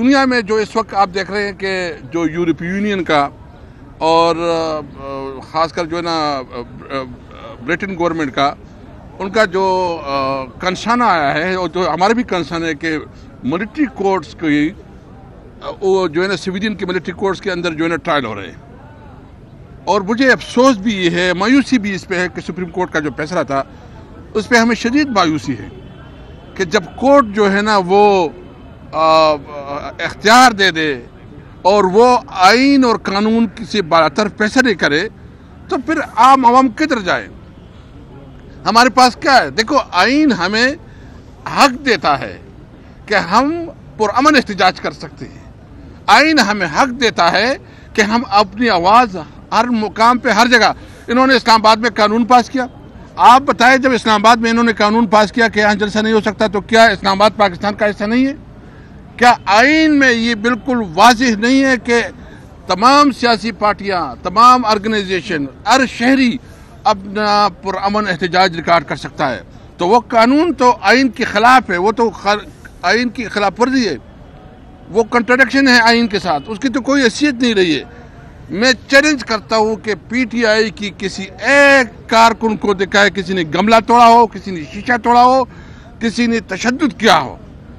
دنیا میں جو اس وقت آپ دیکھ رہے ہیں کہ جو یورپی یونین کا اور خاص کر جو ہے نا برٹن گورنمنٹ کا ان کا جو کنسرن آیا ہے اور جو ہمارا بھی کنسرن ہے کہ ملٹری کورٹس کی وہ جو ہے نا سویڈن کے ملٹری کورٹس کے اندر جو ہے نا ٹرائل ہو رہے ہیں. اور مجھے افسوس بھی یہ ہے, مایوسی بھی اس پہ ہے کہ سپریم کورٹ کا جو فیصلہ تھا اس پہ ہمیں شدید مایوسی ہے کہ جب کورٹ جو ہے نا وہ اختیار دے دے اور وہ آئین اور قانون سے بالاتر فیصلے کرے تو پھر عام عوام کدھر جائے. ہمارے پاس کیا ہے؟ دیکھو, آئین ہمیں حق دیتا ہے کہ ہم پرامن احتجاج کر سکتے ہیں. آئین ہمیں حق دیتا ہے کہ ہم اپنی آواز ہر مقام پہ ہر جگہ. انہوں نے اسلام آباد میں قانون پاس کیا. آپ بتائیں, جب اسلام آباد میں انہوں نے قانون پاس کیا کہ یہاں جلسہ نہیں ہو سکتا, تو کیا اسلام آباد پاکستان کا حصہ نہیں ہے؟ کیا آئین میں یہ بالکل واضح نہیں ہے کہ تمام سیاسی پارٹیاں, تمام آرگنائزیشن, ہر شہری اپنا پرامن احتجاج ریکارڈ کر سکتا ہے؟ تو وہ قانون تو آئین کے خلاف ہے, وہ تو آئین کی خلاف ورزی ہے, وہ کنٹراڈکشن ہے آئین کے ساتھ, اس کی تو کوئی حیثیت نہیں رہی ہے. میں چیلنج کرتا ہوں کہ پی ٹی آئی کی کسی ایک کارکن کو دکھائے کسی نے گملہ توڑا ہو, کسی نے شیشہ توڑا ہو, کسی نے تشدد کیا ہو.